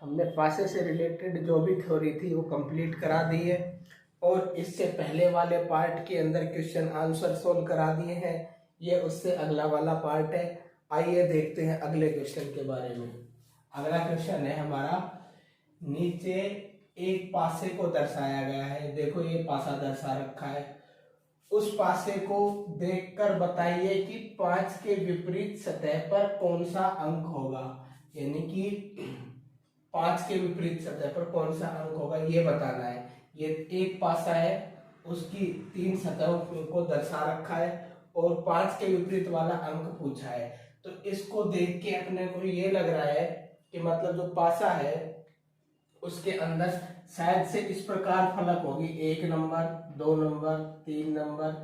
हमने पासे से रिलेटेड जो भी थ्योरी थी वो कंप्लीट करा दी है और इससे पहले वाले पार्ट के अंदर क्वेश्चन आंसर सोल्व करा दिए हैं। ये उससे अगला वाला पार्ट है। आइए देखते हैं अगले क्वेश्चन के बारे में। अगला क्वेश्चन है हमारा, नीचे एक पासे को दर्शाया गया है। देखो ये पासा दर्शा रखा है। उस पासे को देखकर बताइए कि 5 के विपरीत सतह पर कौन सा अंक होगा। यानी कि 5 के विपरीत सतह पर कौन सा अंक होगा ये बताना है। ये एक पासा है, उसकी 3 सतहों को दर्शा रखा है और 5 के विपरीत वाला अंक पूछा है। तो इसको देख के अपने को ये लग रहा है कि मतलब जो पासा है उसके अंदर शायद से इस प्रकार फलक होगी, 1 number, 2 number, 3 number,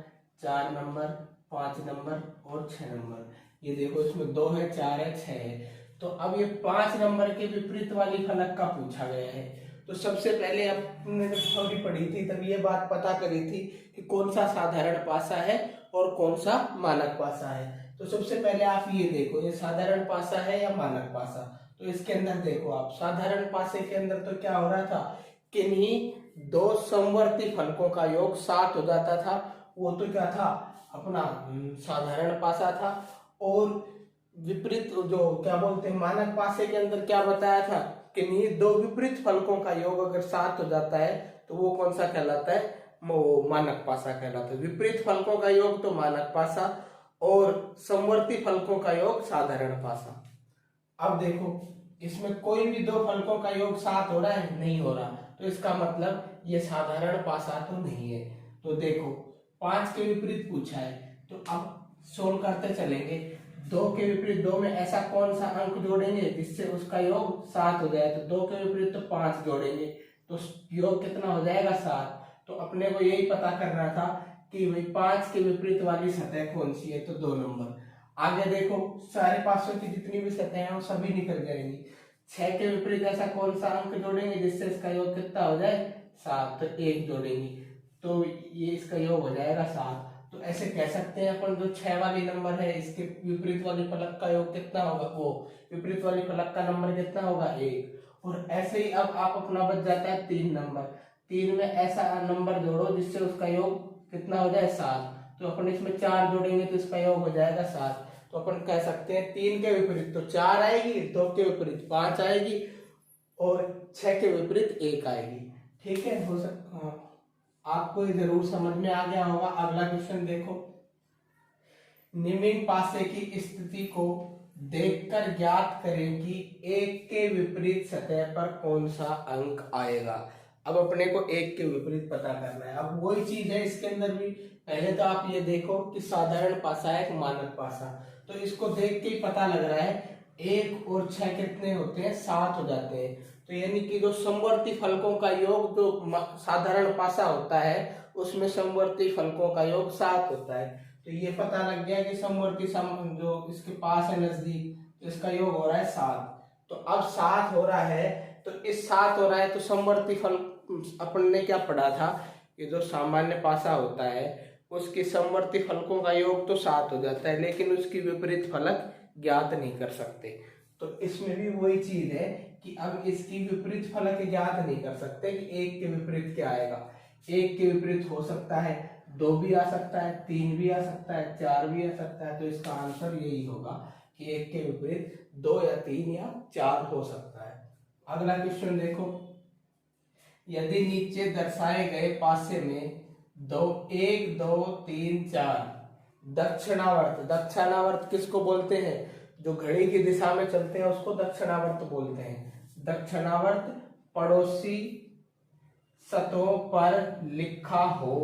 4 number, 5 number और 6 नंबर। ये देखो इसमें 2 है, 4 है, 6 है। तो अब ये 5 नंबर के विपरीत वाली फलक का पूछा गया है। तो सबसे पहले आपने जब थ्योरी पढ़ी थी तब ये बात पता करी थी कि कौन सा साधारण पासा है और कौन सा मानक पासा है। तो सबसे पहले आप ये देखो, ये साधारण पासा है या मानक पासा। तो इसके अंदर देखो आप, साधारण पासे के अंदर तो क्या हो रहा था, किन्हीं 2 समवर्ती फलकों का योग 7 हो जाता था। वो तो क्या था, अपना साधारण पासा था। और विपरीत जो क्या बोलते हैं मानक पासे के अंदर क्या बताया था, किन्हीं 2 विपरीत फलकों का योग अगर 7 हो जाता है तो वो कौन सा कहलाता है, वो मानक पासा कहलाता है। विपरीत फलकों का योग तो मानक पासा और समवर्ती फलकों का योग साधारण पासा। अब देखो इसमें कोई भी 2 फलकों का योग 7 हो रहा है, नहीं हो रहा, तो इसका मतलब ये साधारण पासा तो नहीं है। तो देखो 5 के विपरीत पूछा है, तो अब सोल्व करते चलेंगे। 2 के विपरीत 2 में ऐसा कौन सा अंक जोड़ेंगे जिससे उसका योग 7 हो जाए। तो 2 के विपरीत तो 5 जोड़ेंगे, तो योग कितना हो जाएगा, 7। तो अपने को यही पता करना था कि भाई 5 के विपरीत वाली सतह कौन सी है, तो 2 नंबर। आगे देखो सारे पासों की जितनी भी सतह हैं वो सभी निकल जाएंगी। 6 के विपरीत ऐसा कौन सा अंक जोड़ेंगे जिससे इसका योग कितना हो जाए, 7। तो 1 जोड़ेंगे तो ये इसका योग हो जाएगा 7। तो ऐसे कह सकते हैं अपन, जो 6 वाली नंबर है इसके विपरीत वाली फलक का योग कितना होगा, वो विपरीत वाली फलक का नंबर कितना होगा, 1। और ऐसे ही अब आप अपना बच जाता है 3 नंबर। 3 में ऐसा नंबर जोड़ो जिससे उसका योग कितना हो जाए, 7। तो अपन इसमें 4 जोड़ेंगे तो इसका योग हो जाएगा 7। तो अपन कह सकते हैं 3 के विपरीत तो 4 आएगी, 2 के विपरीत 5 आएगी और 6 के विपरीत 1 आएगी। ठीक है, हो सकता आपको ये जरूर समझ में आ गया होगा। अगला क्वेश्चन देखो, निम्न पासे की स्थिति को देखकर ज्ञात करें कि 1 के विपरीत सतह पर कौन सा अंक आएगा। अब अपने को 1 के विपरीत पता करना है। अब वही चीज है इसके अंदर भी। पहले तो आप ये देखो कि साधारण पासा है, एक मानक पासा। तो इसको देख के ही पता लग रहा है 1 और 6 कितने होते हैं, 7 हो जाते हैं। तो यानी कि जो समवर्ती फलकों का योग जो साधारण पासा होता है उसमें समवर्ती फलकों का योग 7 होता है। तो ये पता लग गया कि समवर्ती जो इसके पास है नजदीक, तो इसका योग हो रहा है 7। तो अब 7 हो रहा है, तो इस 7 हो रहा है तो समवर्ती फल अपन ने क्या पढ़ा था कि जो सामान्य पासा होता है उसकी समवर्ती फलकों का योग तो 7 हो जाता है, लेकिन उसकी विपरीत फलक ज्ञात नहीं कर सकते। तो इसमें भी वही चीज है कि अब इसकी विपरीत फलक ज्ञात नहीं कर सकते कि 1 के विपरीत क्या आएगा। 1 के विपरीत हो सकता है 2 भी आ सकता है, 3 भी आ सकता है, 4 भी आ सकता है। तो इसका आंसर यही होगा कि 1 के विपरीत 2 या 3 या 4 हो सकता है। अगला क्वेश्चन देखो, यदि नीचे दर्शाए गए पासे में 1 2 3 4 दक्षिणावर्त, दक्षिणावर्त किसको बोलते हैं, जो घड़ी की दिशा में चलते हैं उसको दक्षिणावर्त बोलते हैं। दक्षिणावर्त पड़ोसी सतहों पर लिखा हो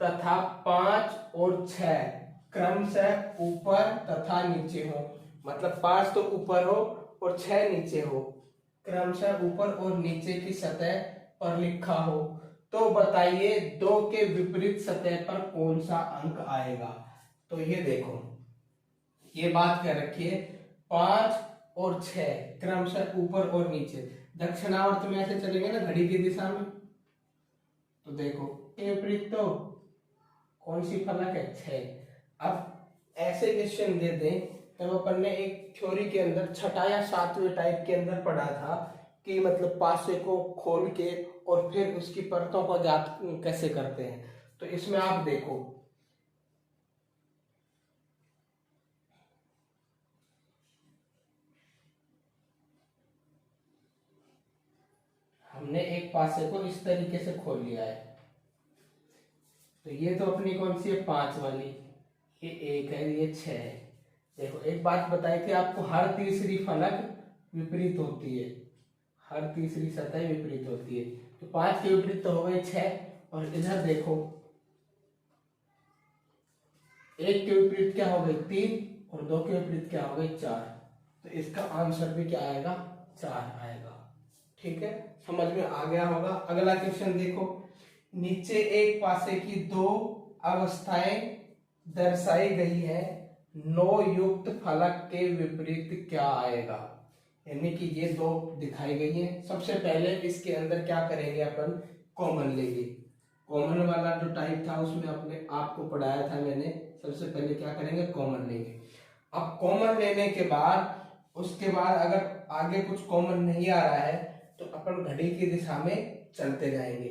तथा 5 और 6 क्रमशः ऊपर तथा नीचे हो। मतलब 5 तो ऊपर हो और 6 नीचे हो, क्रमशः ऊपर और नीचे की सतह पर लिखा हो, तो बताइए 2 के विपरीत सतह पर कौन सा अंक आएगा। तो ये देखो ये बात कह रखी है 5 और 6 क्रमशः ऊपर और नीचे। दक्षिणावर्त में ऐसे चलेंगे ना घड़ी की दिशा में, तो देखो के विपरीत तो कौन सी फलक है, 6। अब ऐसे क्वेश्चन दे दें जब अपन ने एक थ्योरी के अंदर छठा या सातवें टाइप के अंदर पढ़ा था कि मतलब पासे को खोल के और फिर उसकी परतों को ज्ञात कैसे करते हैं। तो इसमें आप देखो, हमने एक पासे को इस तरीके से खोल लिया है, तो ये तो अपनी कौन सी है, 5 वाली, ये 1 है, ये 6 है। देखो एक बात बताई थी आपको, हर तीसरी फलक विपरीत होती है, हर तीसरी सतह विपरीत होती है। तो 5 के विपरीत तो हो गए 6, और इधर देखो 1 के विपरीत क्या हो गई 3, और 2 के विपरीत क्या हो गई 4। तो इसका आंसर भी क्या आएगा, 4 आएगा। ठीक है, समझ में आ गया होगा। अगला क्वेश्चन देखो, नीचे एक पासे की 2 अवस्थाएं दर्शाई गई है, 9 युक्त फलक के विपरीत क्या आएगा। यानी कि ये 2 दिखाई गई है। सबसे पहले इसके अंदर क्या करेंगे, अपन कॉमन लेंगे। कॉमन वाला जो टाइप था उसमें अपने आपको पढ़ाया था मैंने, सबसे पहले क्या करेंगे, कॉमन लेंगे। अब कॉमन लेने के बाद उसके बाद अगर आगे कुछ कॉमन नहीं आ रहा है तो अपन घड़ी की दिशा में चलते जाएंगे।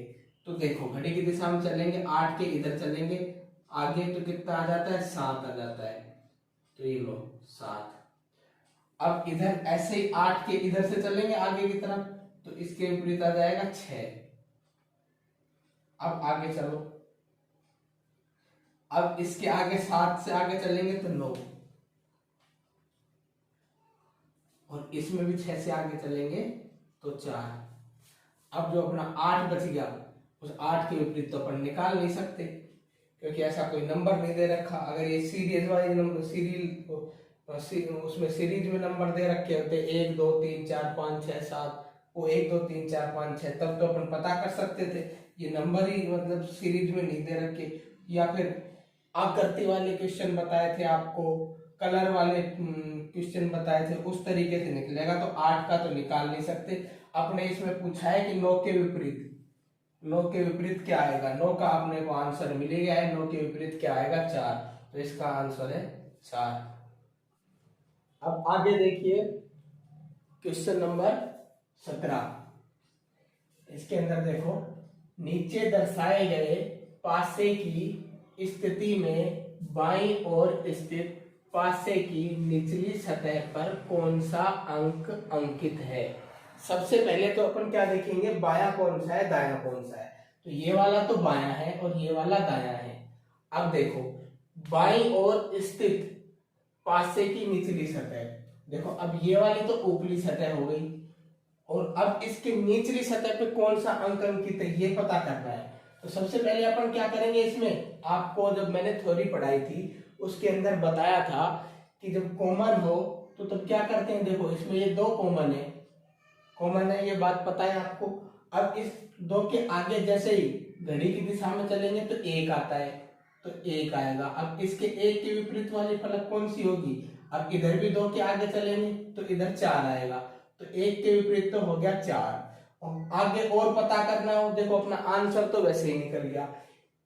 तो देखो घड़ी की दिशा में चलेंगे, 8 के इधर चलेंगे, आगे तो कितना आ जाता है, 7 आ जाता है। तो ये लो 7। अब इधर ऐसे ही 8 के इधर से चलेंगे आगे की तरफ, तो इसके विपरीत आ जाएगा 6। अब आगे चलो, अब इसके आगे 7 से आगे चलेंगे तो 9, और इसमें भी 6 से आगे चलेंगे तो 4। अब जो अपना 8 बच गया, उस 8 के विपरीत तो अपन निकाल नहीं सकते क्योंकि ऐसा कोई नंबर नहीं दे रखा। अगर ये सीरीज वाइज नंबर उसमें सीरीज में नंबर दे रखे होते 1 2 3 4 5 6 7, वो 1 2 3 4 5 6, तब तो अपन पता कर सकते थे। ये नंबर ही मतलब सीरीज में नहीं दे रखे। या फिर आकृति वाले क्वेश्चन बताए थे आपको, कलर वाले क्वेश्चन बताए थे, उस तरीके से निकलेगा। तो 8 का तो निकाल नहीं सकते। आपने इसमें पूछा है कि 9 के विपरीत, 9 के विपरीत क्या आएगा, 9 का अपने को आंसर मिल गया है, 9 के विपरीत क्या आएगा 4। तो इसका आंसर है 4। अब आगे देखिए क्वेश्चन नंबर 17। इसके अंदर देखो, नीचे दर्शाए गए पासे की स्थिति में बाईं ओर स्थित पासे की निचली सतह पर कौन सा अंक अंकित है। सबसे पहले तो अपन क्या देखेंगे, बायां कौन सा है, दायां कौन सा है। तो ये वाला तो बायां है और ये वाला दायां है। अब देखो बाईं ओर स्थित पासे की निचली सतह, देखो अब ये वाली तो ऊपरी सतह हो गई, और अब इसके निचली सतह पे कौन सा अंक अंकित है ये पता करना है। तो सबसे पहले अपन क्या करेंगे, इसमें आपको जब मैंने थ्योरी पढ़ाई थी उसके अंदर बताया था कि जब कॉमन हो तो तब क्या करते हैं। देखो इसमें ये 2 कॉमन है, कॉमन है, ये बात पता है आपको। अब इस 2 के आगे जैसे ही घड़ी की दिशा में चलेंगे तो 1 आता है, तो 1 आएगा। अब इसके 1 के विपरीत वाली फलक कौन सी होगी, अब इधर भी 2 के आगे चलेंगे तो इधर 4 आएगा, तो 1 के विपरीत तो हो गया 4। और आगे और पता करना हो, देखो अपना आंसर तो वैसे ही निकल गया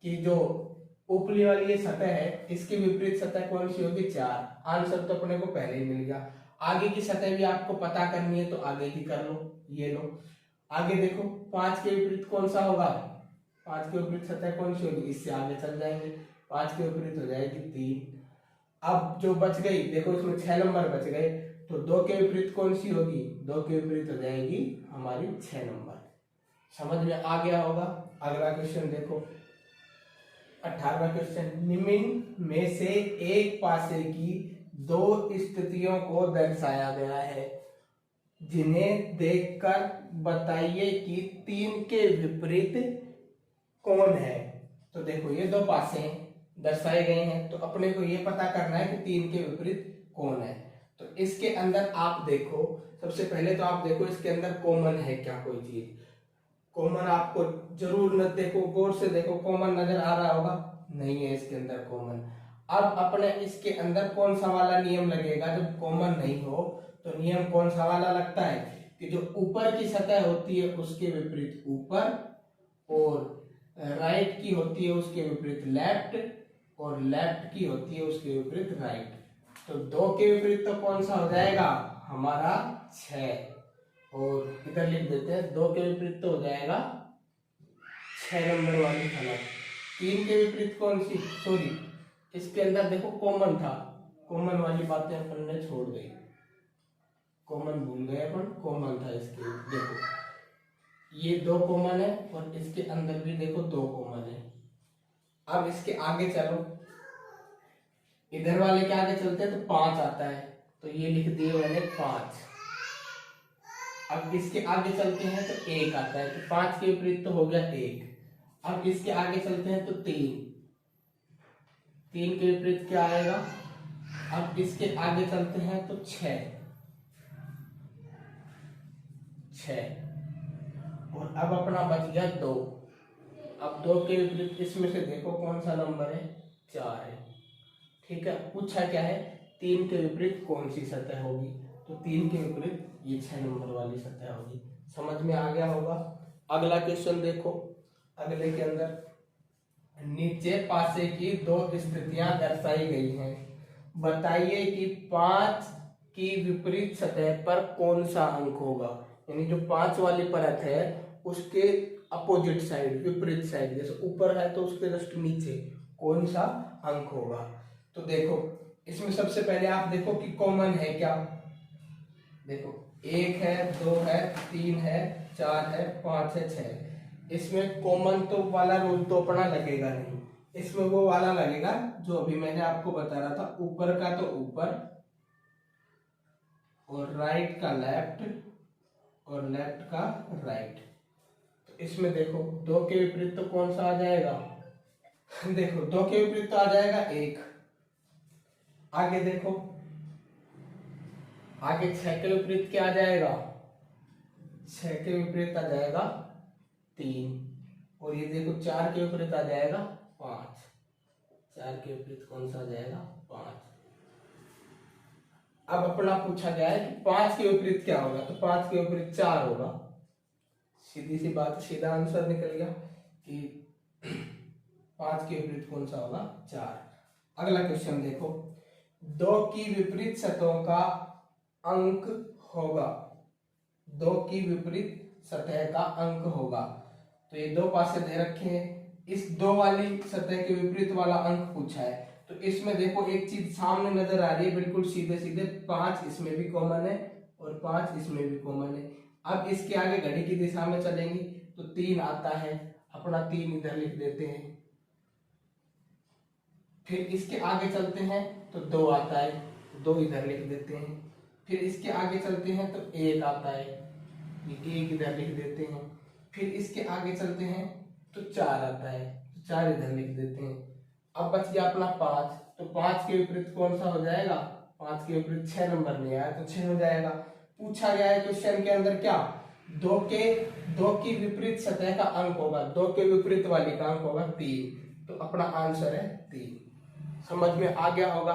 कि जो ऊपरी वाली ये सतह है इसकी विपरीत सतह कौन सी होगी 4। आंसर तो अपने को पहले ही मिल गया। आगे की सतह भी आपको पता करनी है तो आगे की कर लो, ये लो। आगे देखो 5 के विपरीत कौन सा होगा, 5 के विपरीत सतह कौन सी होगी, इससे आगे चल जाएंगे, 5 के विपरीत हो जाएगी 3। अब जो बच गई, देखो इसमें 6 नंबर बच गए, तो 2 के विपरीत कौन सी होगी, 2 के विपरीत हो जाएगी हमारी 6 नंबर। समझ में आ गया होगा। अगला क्वेश्चन देखो 18वां क्वेश्चन, निम्न में से एक पासे की 2 स्थितियों को दर्शाया गया है, जिन्हें देखकर बताइए कि 3 के विपरीत कौन है। तो देखो ये 2 पासे दर्शाए गए हैं, तो अपने को ये पता करना है कि 3 के विपरीत कौन है। तो इसके अंदर आप देखो, सबसे पहले तो आप देखो इसके अंदर कॉमन है क्या कोई चीज। कॉमन आपको जरूर न देखो, गौर से देखो, कॉमन नजर आ रहा होगा, नहीं है इसके अंदर कॉमन। अब अपने इसके अंदर कौन सा वाला नियम लगेगा, जब कॉमन नहीं हो तो नियम कौन सा वाला लगता है कि जो ऊपर की सतह होती है उसके विपरीत ऊपर, और राइट की होती है उसके विपरीत लेफ्ट, और लेफ्ट की होती है उसके विपरीत राइट। तो 2 के विपरीत तो कौन सा हो जाएगा हमारा 6, और इधर लिख देते हैं 2 के विपरीत तो हो जाएगा 6 नंबर वाली फलक। 3 के विपरीत कौन सी, सॉरी इसके अंदर देखो कॉमन था, कॉमन वाली बातें अपन ने छोड़ गई, कॉमन भूल गए अपन, कॉमन था इसके, देखो ये 2 कॉमन है और इसके अंदर भी देखो 2 कॉमन है। अब इसके आगे चलो, इधर वाले के आगे चलते हैं तो 5 आता है, तो ये लिख दिए मैंने 5। अब इसके आगे चलते हैं तो 1 आता है, तो 5 के विपरीत तो हो गया 1। अब इसके आगे चलते हैं तो 3 के विपरीत क्या आएगा। अब इसके आगे चलते हैं तो 6, और अब अपना बच गया 2। अब 2 के विपरीत इसमें से देखो कौन सा नंबर है, 4 है। ठीक है, पूछा क्या है 3 के विपरीत कौन सी सतह होगी, तो 3 के विपरीत ये 6 नंबर वाली सतह होगी। समझ में आ गया होगा। अगला क्वेश्चन देखो, अगले के अंदर नीचे पासे की 2 स्थितियां दर्शाई गई हैं, बताइए कि 5 की विपरीत सतह पर कौन सा अंक होगा। यानी जो 5 वाली परत है उसके अपोजिट साइड, विपरीत साइड, जैसे ऊपर है तो उसके जस्ट नीचे कौन सा अंक होगा। तो देखो इसमें सबसे पहले आप देखो कि कॉमन है क्या, देखो 1 है, 2 है, 3 है, 4 है, 5 है, 6। इसमें कॉमन तो वाला रूल तो अपना लगेगा नहीं, इसमें वो वाला लगेगा जो अभी मैंने आपको बता रहा था, ऊपर का तो ऊपर और राइट का लेफ्ट और लेफ्ट का राइट। तो इसमें देखो 2 के विपरीत तो कौन सा आ जाएगा देखो 2 के विपरीत तो आ जाएगा 1। आगे देखो, आगे 6 के विपरीत क्या आ जाएगा, 6 के विपरीत आ जाएगा 3, और ये देखो 4 के विपरीत आ जाएगा 5। 4 के विपरीत कौन सा आ जाएगा, 5। अब अपना पूछा गया है कि 5 के विपरीत क्या होगा, तो 5 के विपरीत 4 होगा। सीधी सी बात, सीधा आंसर निकल गया कि 5 के विपरीत कौन सा होगा, 4। अगला क्वेश्चन देखो, 2 की विपरीत सतहों का अंक होगा, 2 की विपरीत सतह का अंक होगा। तो ये 2 पासे दे रखे हैं, इस 2 वाली सतह के विपरीत वाला अंक पूछा है। तो इसमें देखो एक चीज सामने नजर आ रही है, बिल्कुल सीधे सीधे 5 इसमें भी कॉमन है और 5 इसमें भी कॉमन है। अब इसके आगे घड़ी की दिशा में चलेंगे तो 3 आता है, अपना 3 इधर लिख देते हैं। फिर इसके आगे चलते हैं तो 2 आता है, 2 इधर लिख देते हैं। फिर इसके आगे चलते हैं तो 1 आता है, ये 1 इधर लिख देते हैं। फिर इसके आगे चलते हैं तो 4 आता है, तो 4 इधर लिख देते हैं। अब बच गया अपना 5, तो 5 के विपरीत कौन सा हो जाएगा, 5 के विपरीत 6 नंबर नहीं आया तो 6 हो जाएगा। पूछा गया है क्वेश्चन के अंदर क्या, 2 की विपरीत सतह का अंक होगा, 2 के विपरीत वाली का अंक होगा 3, तो अपना आंसर है 3। समझ में आ गया होगा।